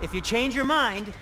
If you change your mind...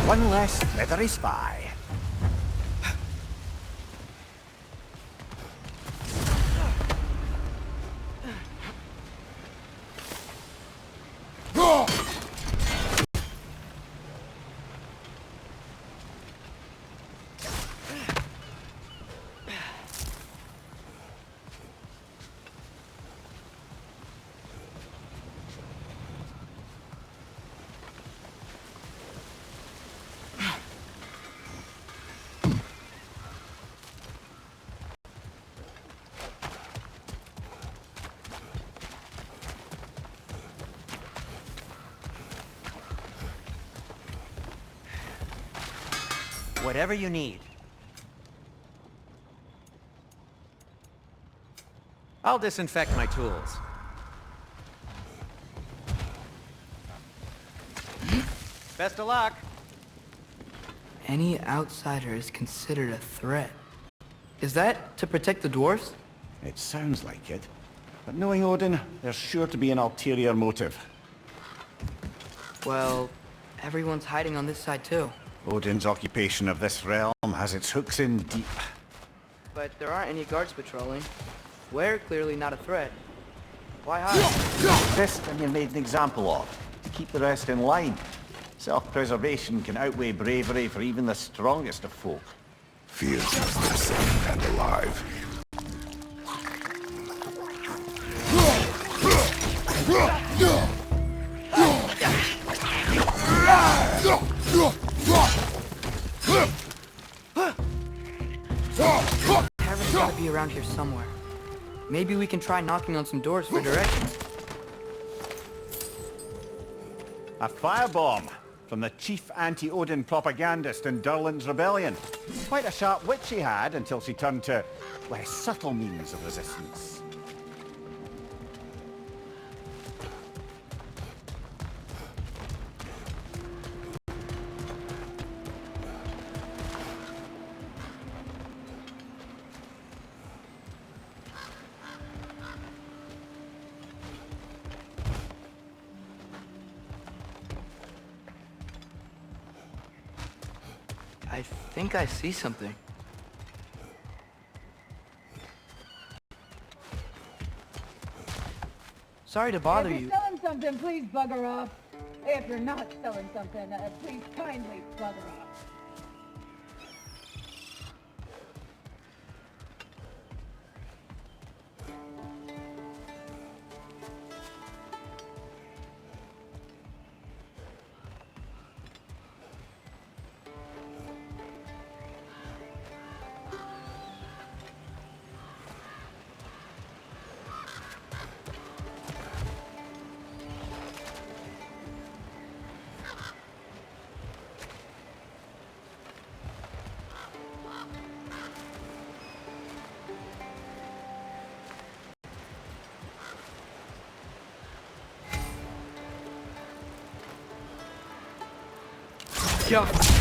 One less leathery spy. Whatever you need. I'll disinfect my tools. Best of luck. Any outsider is considered a threat. Is that to protect the dwarves? It sounds like it. But knowing Odin, there's sure to be an ulterior motive. Well, everyone's hiding on this side too. Odin's occupation of this realm has its hooks in deep. But there aren't any guards patrolling. We're clearly not a threat. Why hide? This thing you made an example of, to keep the rest in line. Self-preservation can outweigh bravery for even the strongest of folk. Fear keeps them safe and alive. Tavern's gotta be around here somewhere. Maybe we can try knocking on some doors for directions. A firebomb from the chief anti-Odin propagandist in Durland's rebellion. Quite a sharp wit she had until she turned to less subtle means of resistance. I think I see something. Sorry to bother If you. you're selling something, please bugger off. If you're not selling something, please kindly bugger off. Yeah.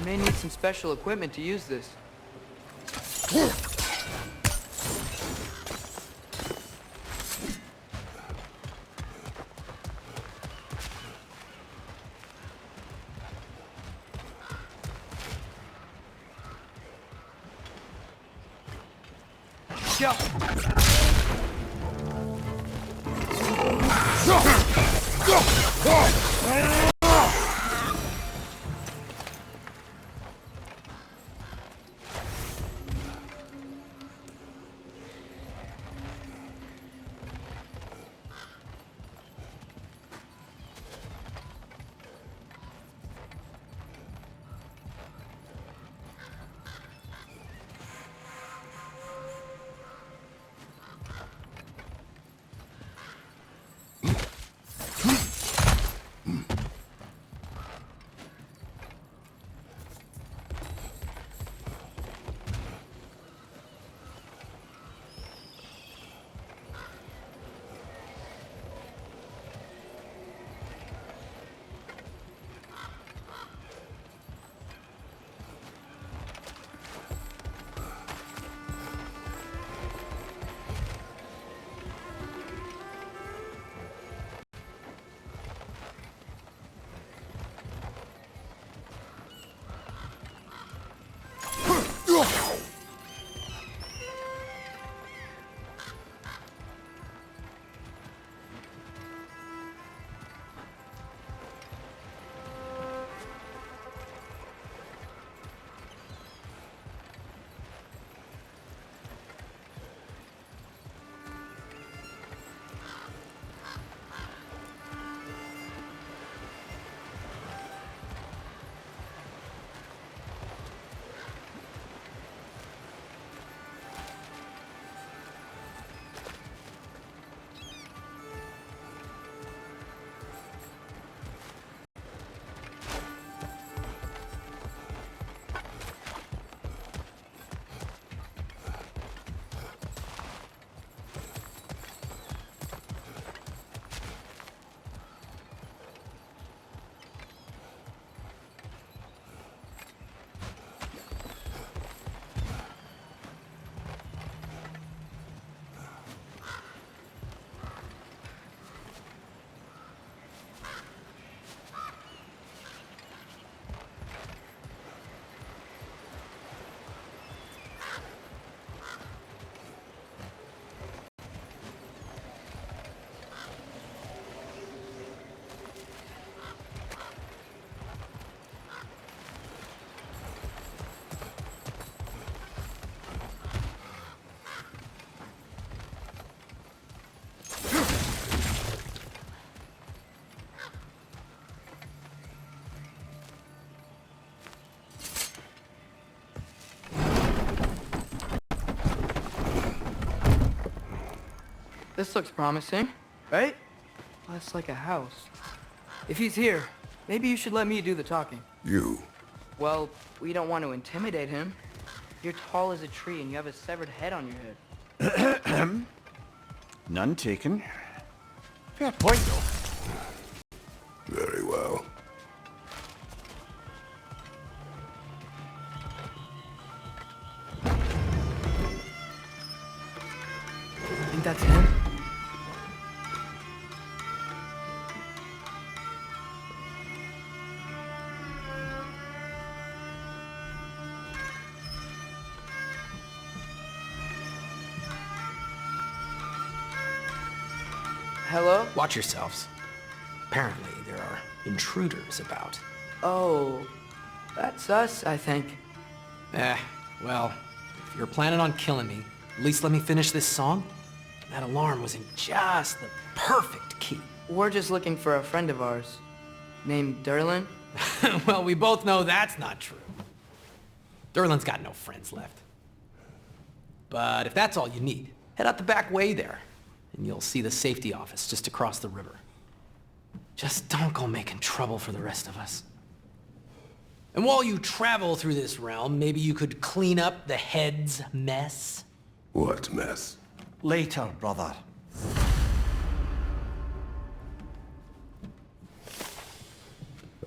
You may need some special equipment to use this. This looks promising, right? Well, that's like a house. If he's here, maybe you should let me do the talking. You. Well, we don't want to intimidate him. You're tall as a tree and you have a severed head on your head. None taken. Fair point, though. Very well. Think that's him? Hello? Watch yourselves. Apparently, there are intruders about. Oh, that's us, I think. Well, if you're planning on killing me, at least let me finish this song. That alarm was in just the perfect key. We're just looking for a friend of ours, named Derlin. Well, we both know that's not true. Derlin's got no friends left. But if that's all you need, head out the back way there, and you'll see the safety office just across the river. Just don't go making trouble for the rest of us. And while you travel through this realm, maybe you could clean up the head's mess? What mess? Later, brother.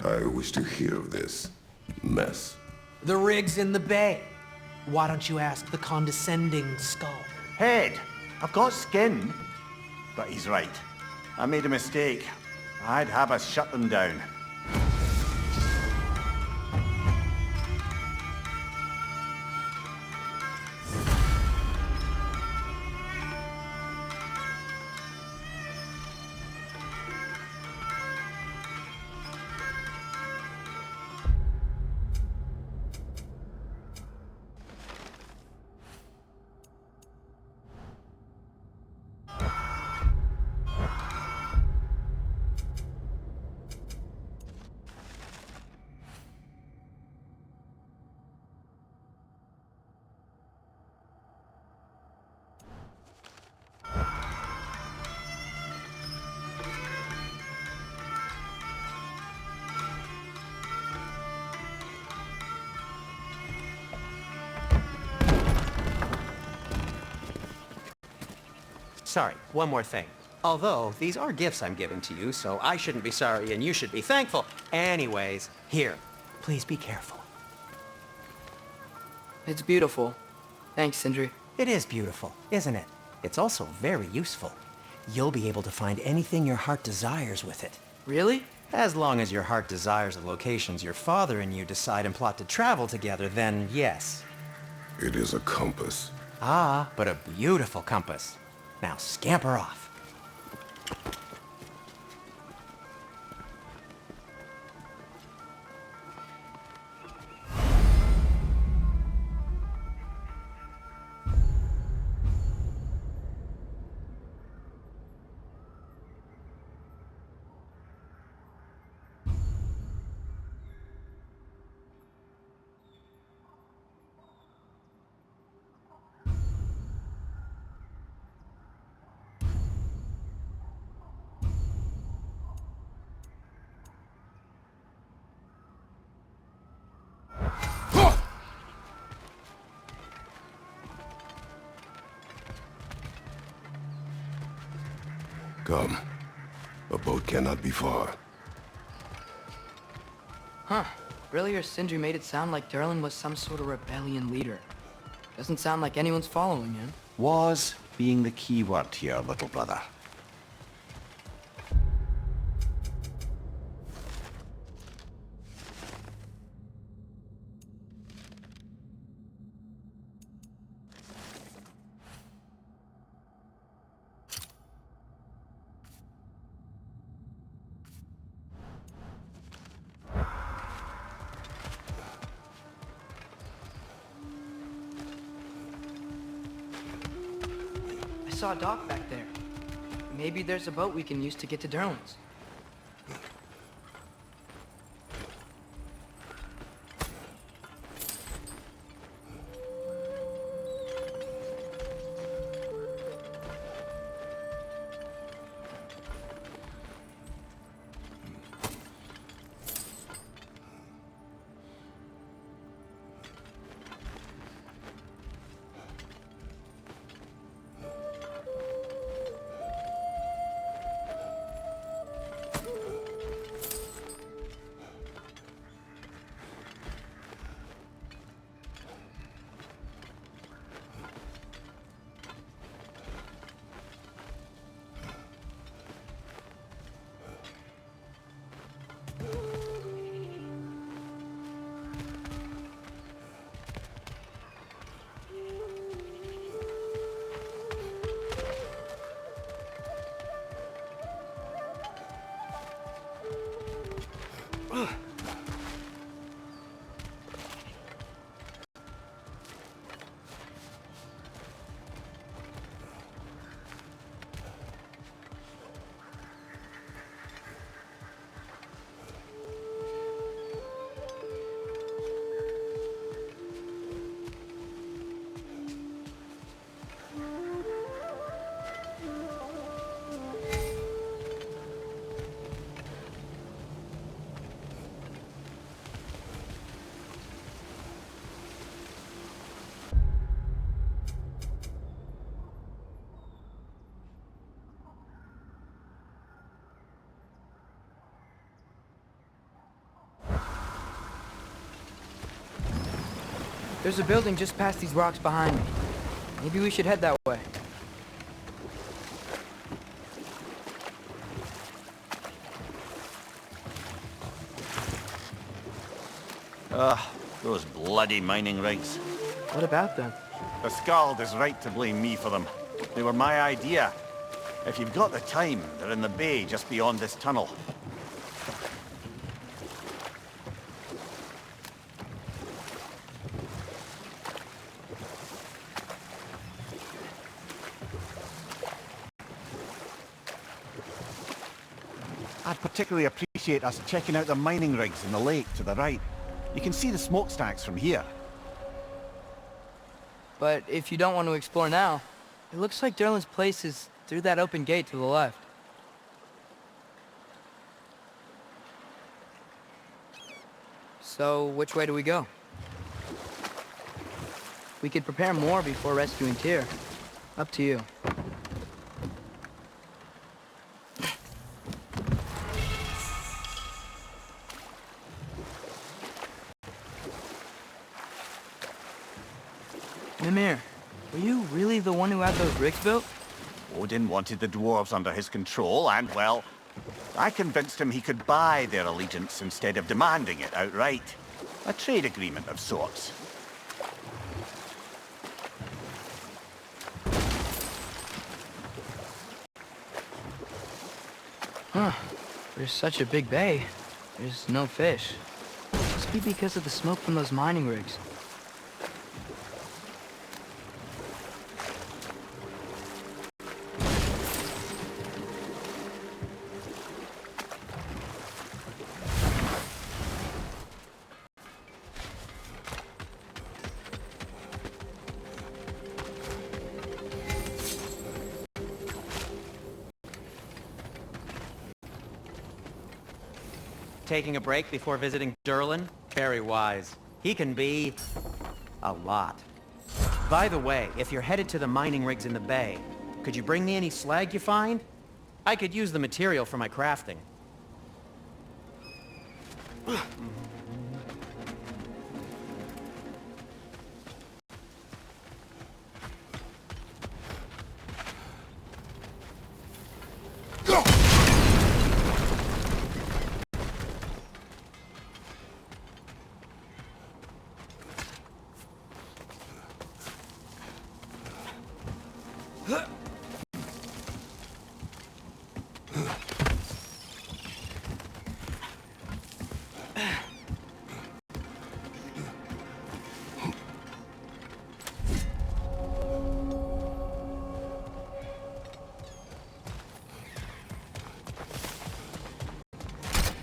I wish to hear of this mess. The RIGS in the bay. Why don't you ask the condescending skull? Head, I've got skin. But he's right. I made a mistake. I'd have us shut them down. Sorry, one more thing. Although, these are gifts I'm giving to you, so I shouldn't be sorry and you should be thankful. Anyways, here, please be careful. It's beautiful. Thanks, Sindri. It is beautiful, isn't it? It's also very useful. You'll be able to find anything your heart desires with it. Really? As long as your heart desires the locations your father and you decide and plot to travel together, then yes. It is a compass. Ah, but a beautiful compass. Now scamper off. Come. A boat cannot be far. Huh. Earlier, Sindri made it sound like Derlin was some sort of rebellion leader. Doesn't sound like anyone's following him. Was being the key word here, little brother. I saw a dock back there. Maybe there's a boat we can use to get to Derlin's. There's a building just past these rocks behind me. Maybe we should head that way. Ugh, those bloody mining rigs. What about them? The Skald is right to blame me for them. They were my idea. If you've got the time, they're in the bay just beyond this tunnel. I'd particularly appreciate us checking out the mining rigs in the lake to the right. You can see the smokestacks from here. But if you don't want to explore now, it looks like Durlin's place is through that open gate to the left. So, which way do we go? We could prepare more before rescuing Tyr. Up to you. Mimir, were you really the one who had those rigs built? Odin wanted the dwarves under his control, and, well, I convinced him he could buy their allegiance instead of demanding it outright. A trade agreement of sorts. Huh. There's such a big bay. There's no fish. Must be because of the smoke from those mining rigs. Taking a break before visiting Durlin? Very wise. He can be a lot. By the way, if you're headed to the mining rigs in the bay, could you bring me any slag you find? I could use the material for my crafting.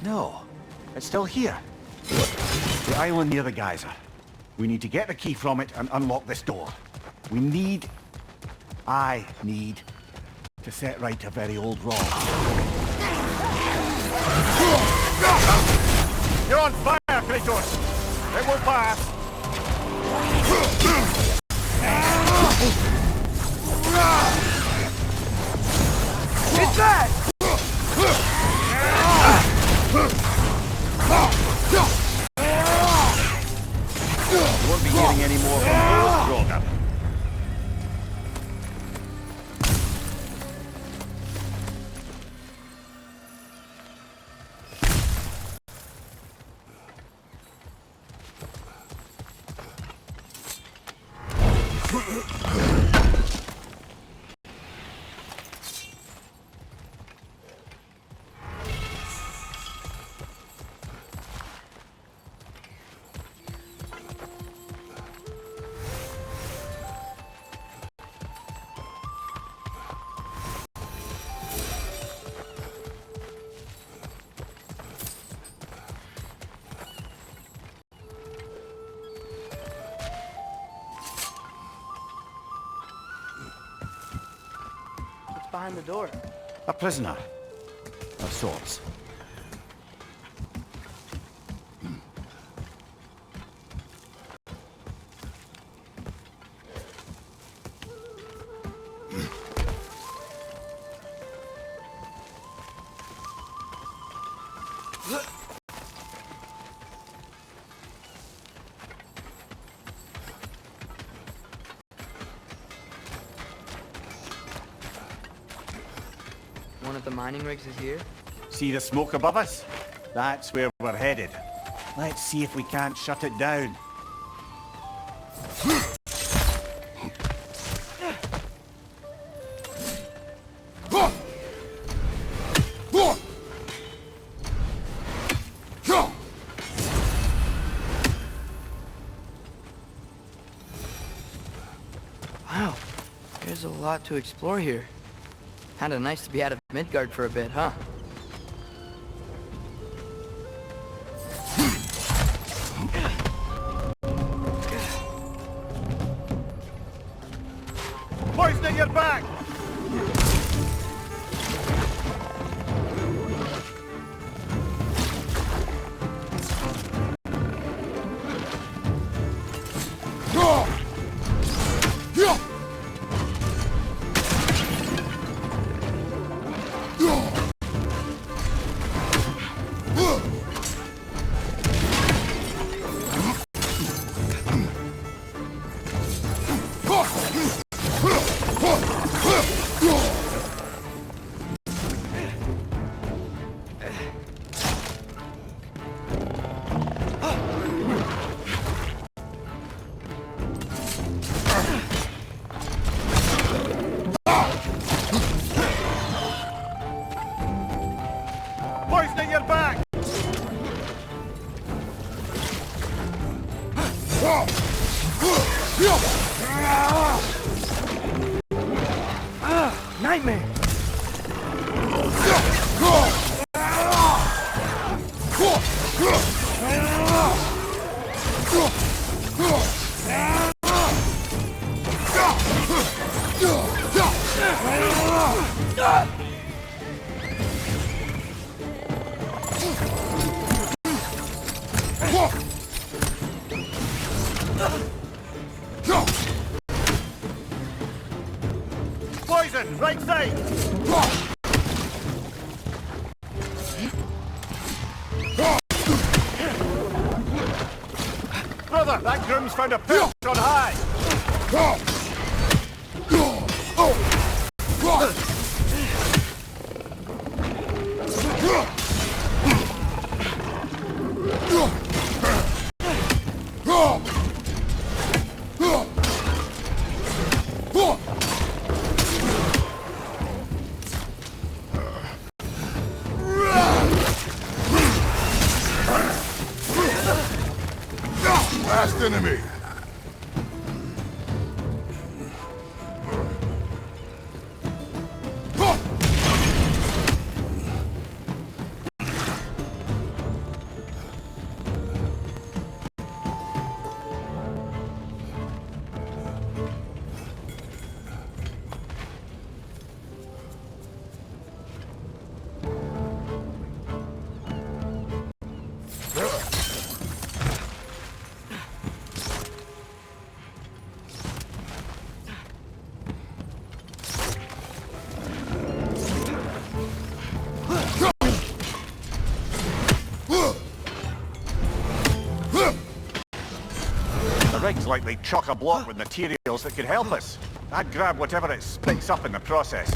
No, it's still here. The island near the geyser. We need to get the key from it and unlock this door. I need to set right a very old wrong. You're on fire, Kratos! It will pass! It's back! You won't be getting any more from those, Roger. Behind the door. A prisoner of sorts. one of the mining rigs is here? See the smoke above us? That's where we're headed. Let's see if we can't shut it down. Wow, there's a lot to explore here. Kinda nice to be out of Midgard for a bit, huh? Poisoning your back! Poisoning your back! Nightmare! Poison, right side! Brother, that groom's found a perch on high! Last enemy! The rig's likely chock-a-block with materials that could help us. I'd grab whatever it spits up in the process.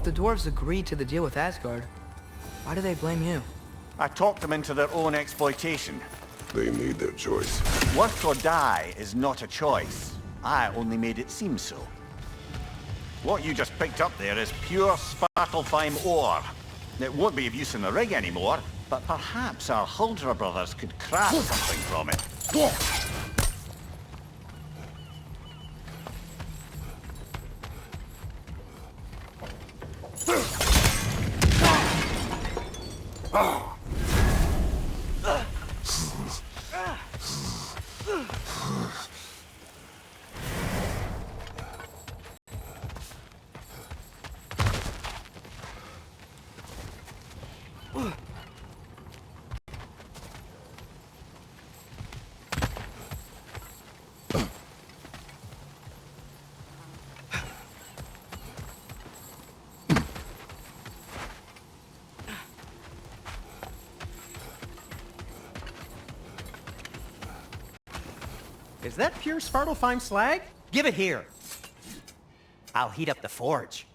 The dwarves agreed to the deal with Asgard. Why do they blame you? I talked them into their own exploitation. They made their choice. Work or die is not a choice. I only made it seem so. What you just picked up there is pure Svartalfheim ore. It won't be of use in the rig anymore, but perhaps our Huldra brothers could craft something from it. Is that pure Svartalfheim slag? Give it here. I'll heat up the forge.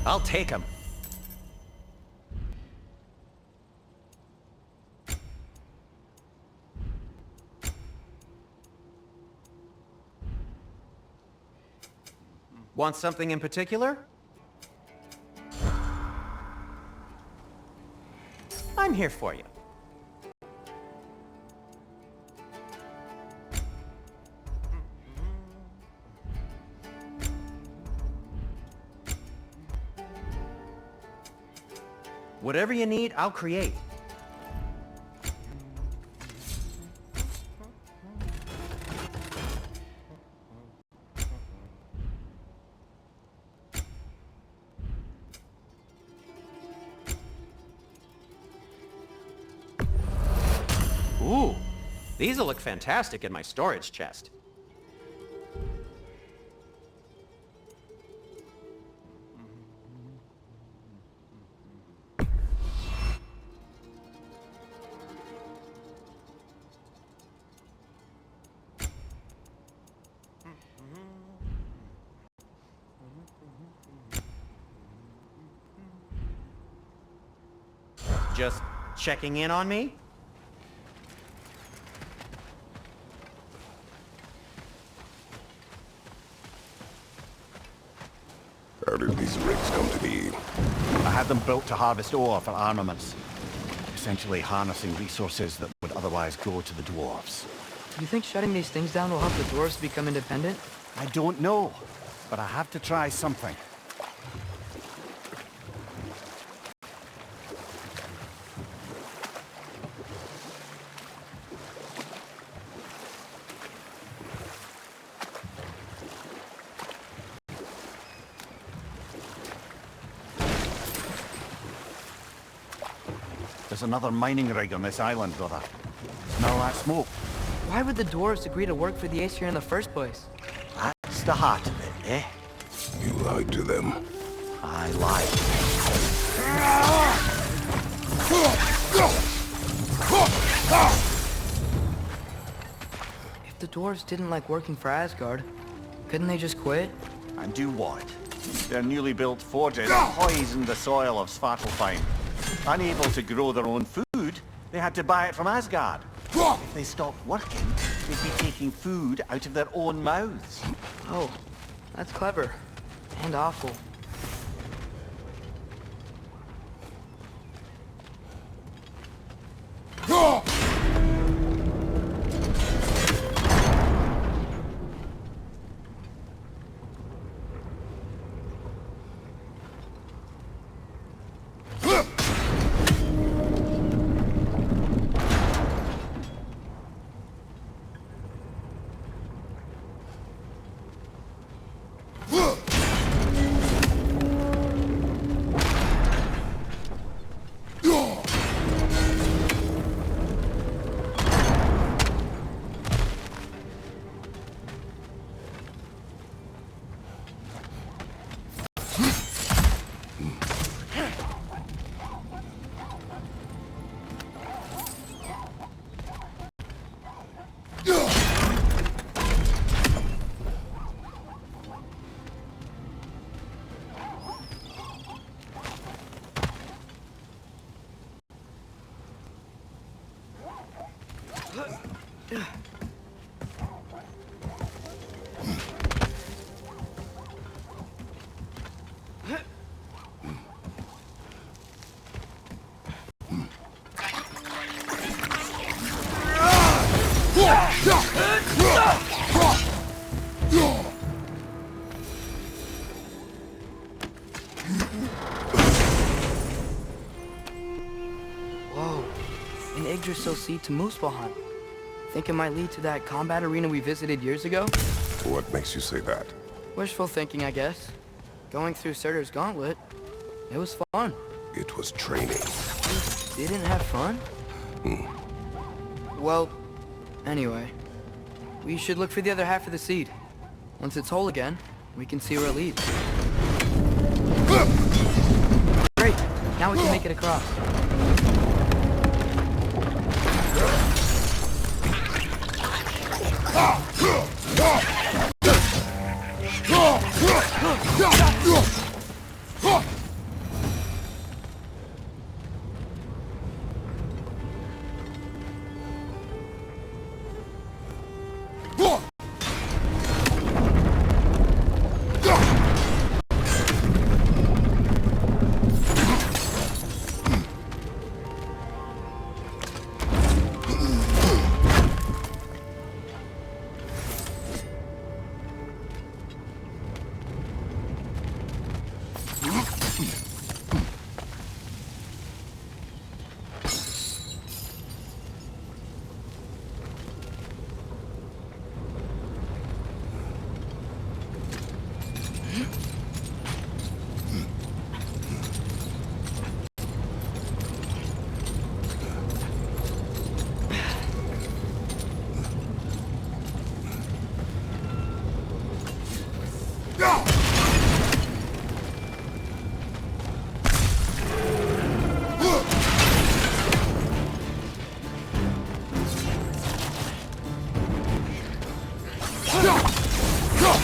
I'll take him. Want something in particular? I'm here for you. Whatever you need, I'll create. Ooh, these'll look fantastic in my storage chest. Just checking in on me? How did these rigs come to be? I had them built to harvest ore for armaments. Essentially harnessing resources that would otherwise go to the dwarves. Do you think shutting these things down will help the dwarves become independent? I don't know, but I have to try something. There's another mining rig on this island, brother. Smell that smoke? Why would the dwarves agree to work for the Aesir in the first place? That's the heart of it, eh? You lied to them. I lied. If the dwarves didn't like working for Asgard, couldn't they just quit? And do what? Their newly built forges poisoned the soil of Svartalfheim. Unable to grow their own food, they had to buy it from Asgard. If they stopped working, they'd be taking food out of their own mouths. Oh, that's clever. And awful. Whoa, an Yggdrasil seed to Muspelheim. Think it might lead to that combat arena we visited years ago? What makes you say that? Wishful thinking, I guess. Going through Surtur's gauntlet, it was fun. It was training. You didn't have fun? Well, anyway, we should look for the other half of the seed. Once it's whole again, we can see where it leads. Great, now we can make it across.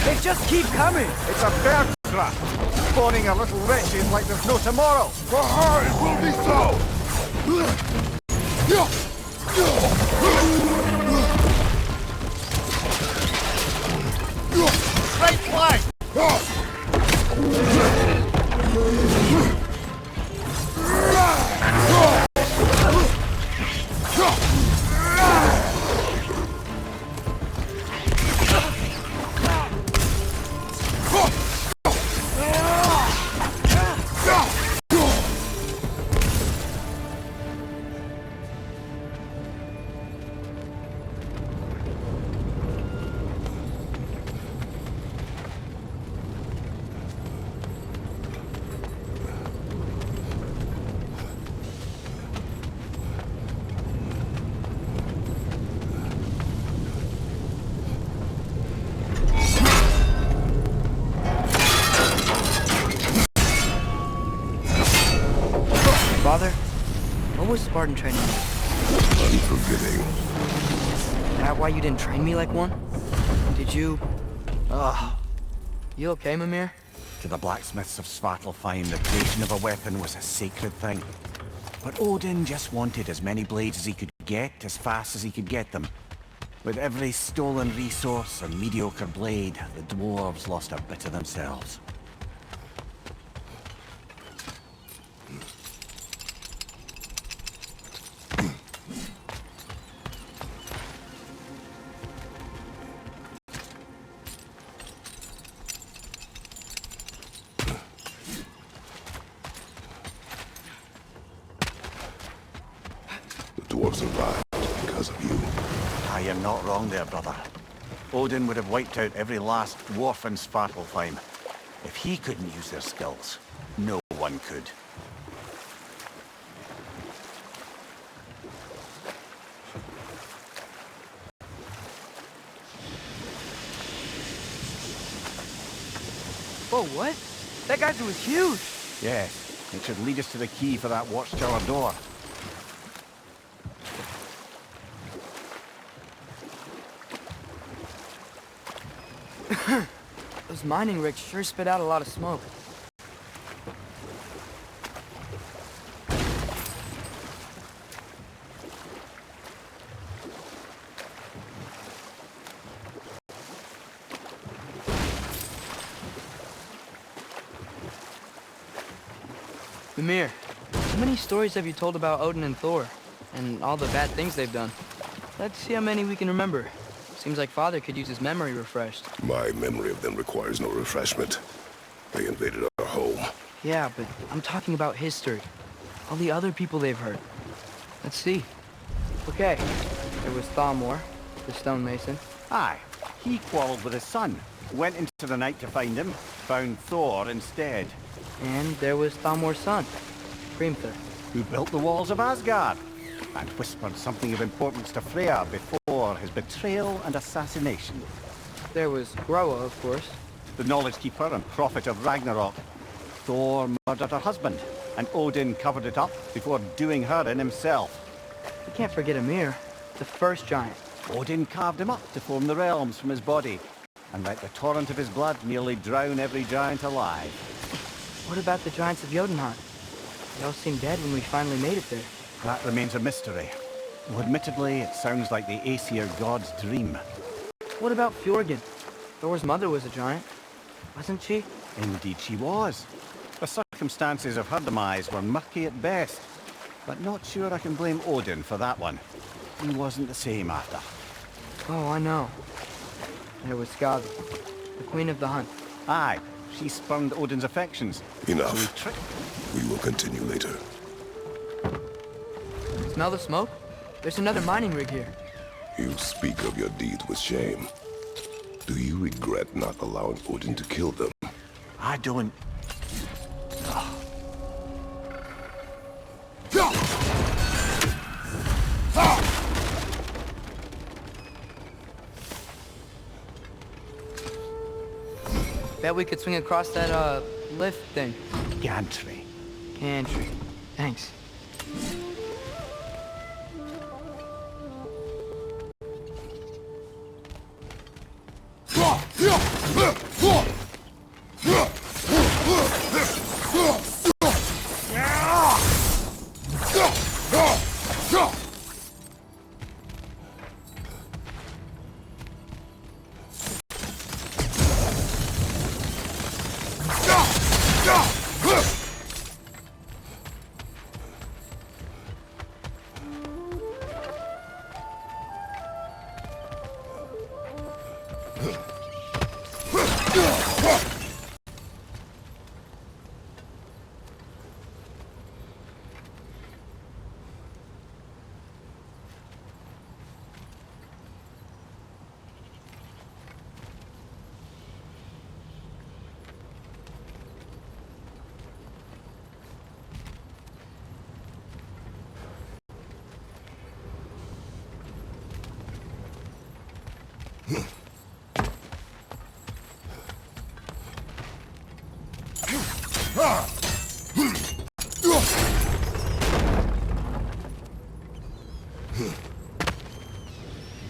They just keep coming! It's a bear trap! Spawning our little wretches like there's no tomorrow! For her, it will be so! Right flag! Father, what was Spartan training like? Unforgiving. Is that why you didn't train me like one? Did you... Ah, You okay, Mimir? to the blacksmiths of Svartalfheim, the creation of a weapon was a sacred thing. But Odin just wanted as many blades as he could get, as fast as he could get them. With every stolen resource or mediocre blade, the dwarves lost a bit of themselves. The dwarves survived because of you. Ah, you're not wrong there, brother. Odin would have wiped out every last dwarf in Svartalfheim. If he couldn't use their skills, no one could. Whoa, what? That geyser was huge! Yes, it should lead us to the key for that watchtower door. Those mining rigs sure spit out a lot of smoke. Mimir, how many stories have you told about Odin and Thor? And all the bad things they've done? Let's see how many we can remember. Seems like Father could use his memory refreshed. My memory of them requires no refreshment. They invaded our home. Yeah, but I'm talking about history. All the other people they've hurt. Let's see. Okay, there was Thalmor, the stonemason. Aye, he quarreled with his son. Went into the night to find him, found Thor instead. And there was Thalmor's son, Hrimthur. Who built the walls of Asgard, and whispered something of importance to Freya before his betrayal and assassination. There was Groa, of course. The knowledge keeper and prophet of Ragnarok. Thor murdered her husband, and Odin covered it up before doing her in himself. You can't forget Ymir, the first giant. Odin carved him up to form the realms from his body, and let the torrent of his blood nearly drown every giant alive. What about the giants of Jotunheim? They all seemed dead when we finally made it there. That remains a mystery. Though admittedly, it sounds like the Aesir god's dream. What about Fjorgyn? Thor's mother was a giant, wasn't she? Indeed she was. The circumstances of her demise were murky at best, but not sure I can blame Odin for that one. He wasn't the same after. Oh, I know. There was Skavi, the queen of the hunt. Aye, she spurned Odin's affections. Enough. So he tricked... We will continue later. Smell the smoke? There's another mining rig here. You speak of your deeds with shame. Do you regret not allowing Odin to kill them? I don't... Bet we could swing across that, lift thing. Gantry. Gantry. Thanks.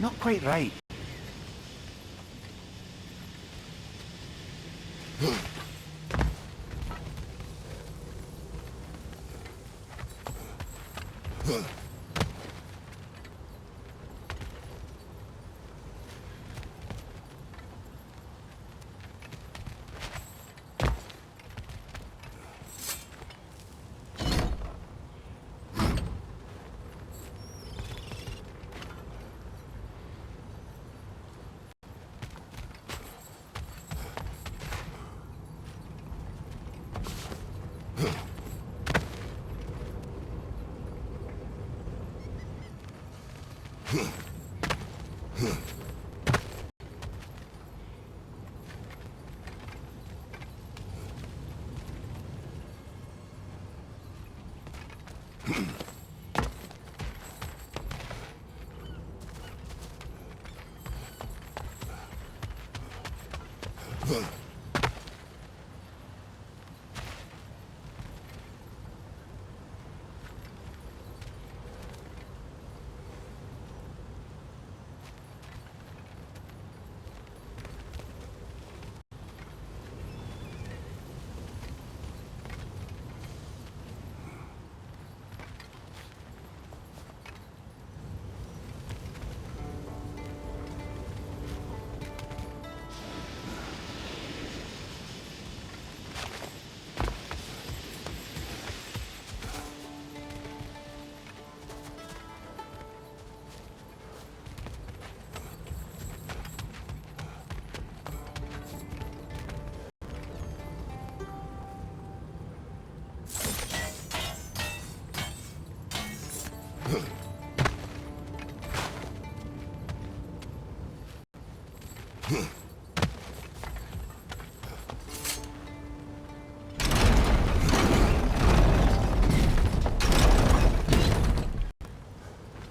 Not quite right.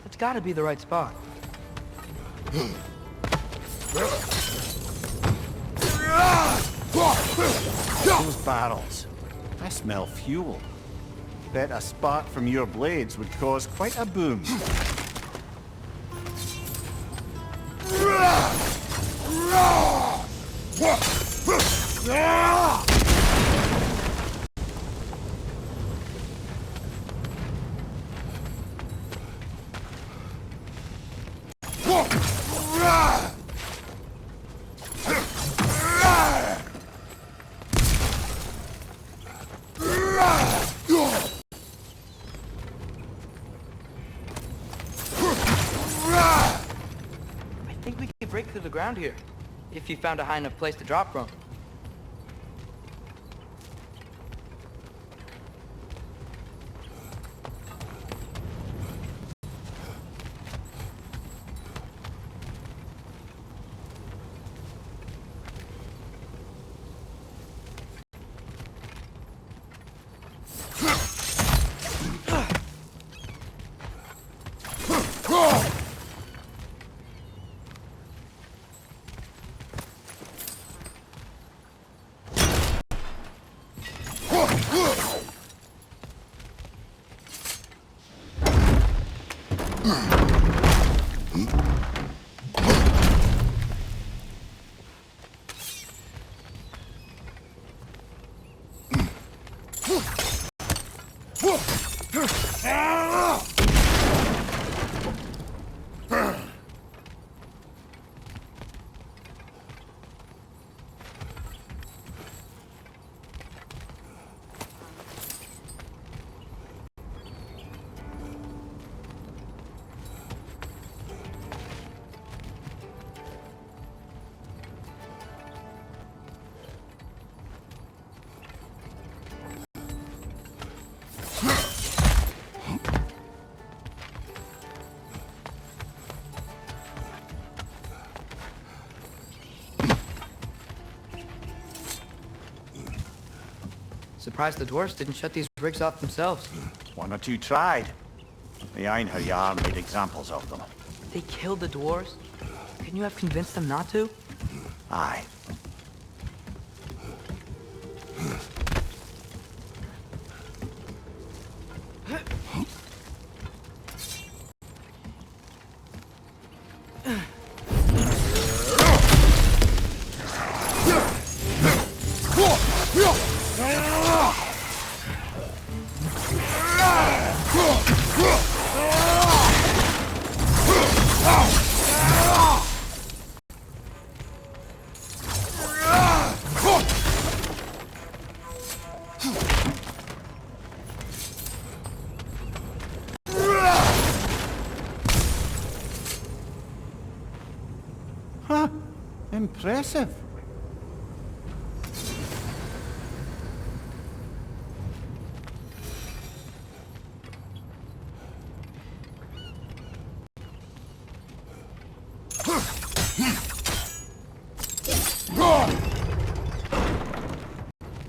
It's gotta be the right spot. Those barrels. I smell fuel. Bet a spark from your blades would cause quite a boom. I think we could break through the ground here, if you found a high enough place to drop from. Surprised the dwarves didn't shut these rigs off themselves. One or two tried. The Einherjar made examples of them. They killed the dwarves? Couldn't you have convinced them not to? Aye. Huh. Impressive.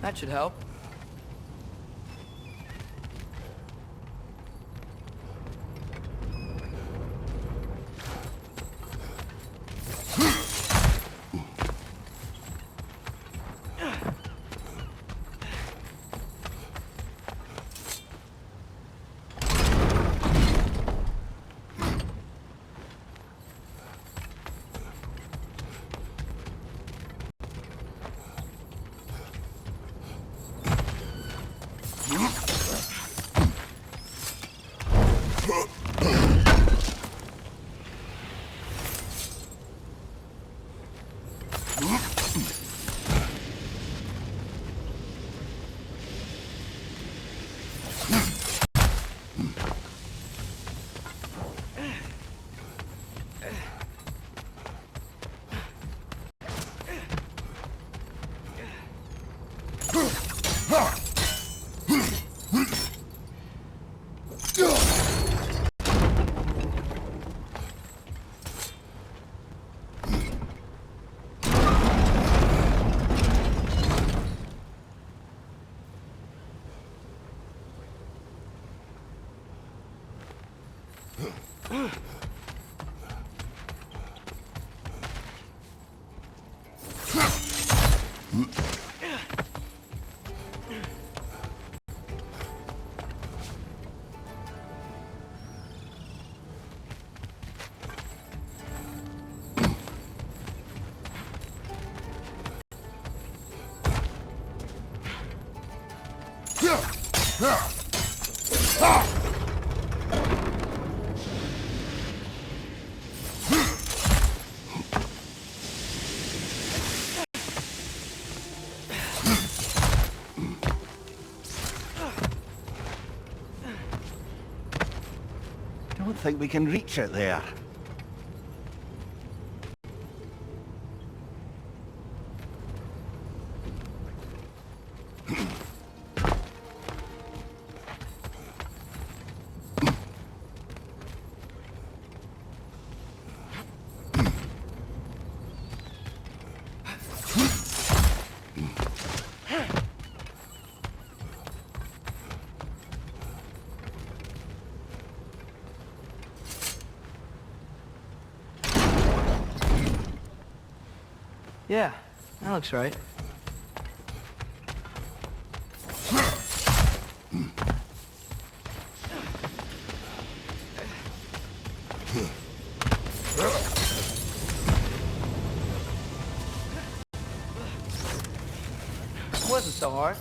That should help. Don't think we can reach it there. Yeah, that looks right. It wasn't so hard.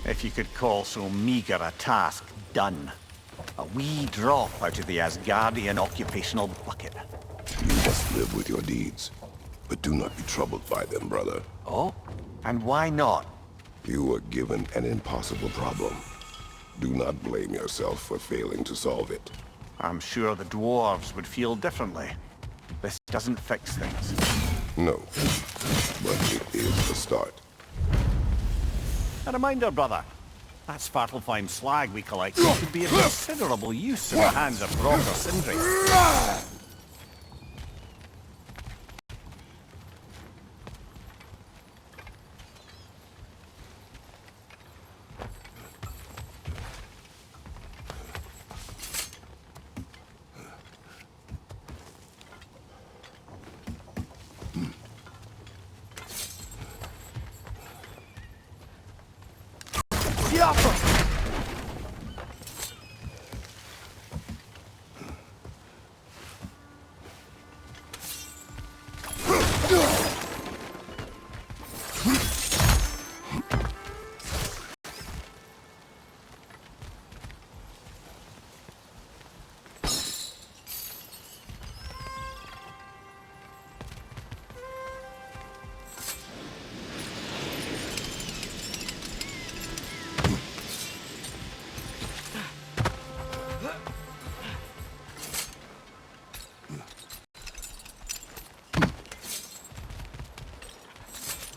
If you could call so meager a task done. A wee drop out of the Asgardian occupational bucket. You must live with your deeds, but do not be troubled by them, brother. Oh? And why not? You were given an impossible problem. Do not blame yourself for failing to solve it. I'm sure the dwarves would feel differently. This doesn't fix things. No, but it is the start. A reminder, brother. That Svartalfheim slag we collected could be of considerable use in the hands of Brok or Sindri.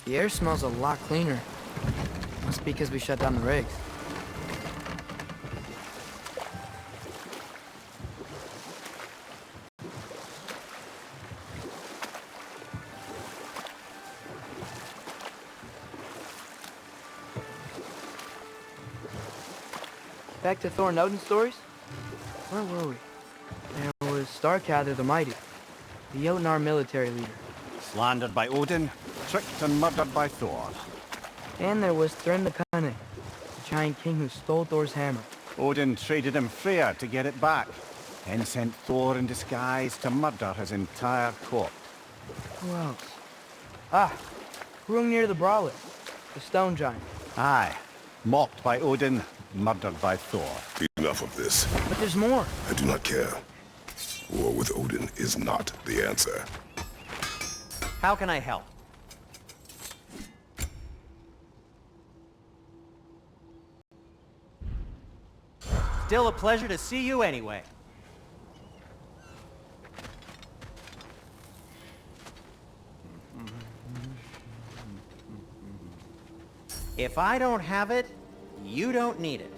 The air smells a lot cleaner. Must be because we shut down the rigs. Back to Thor and Odin stories? Where were we? There was Starkather the Mighty, the Jotnar military leader. Slandered by Odin, tricked and murdered by Thor. And there was Thrym the Cunning, the giant king who stole Thor's hammer. Odin traded him Freya to get it back, then sent Thor in disguise to murder his entire court. Who else? Ah, Hrungnir the Brawler, the stone giant. Aye, mocked by Odin, murdered by Thor. Enough of this. But there's more. I do not care. War with Odin is not the answer. How can I help? Still a pleasure to see you anyway. If I don't have it, you don't need it.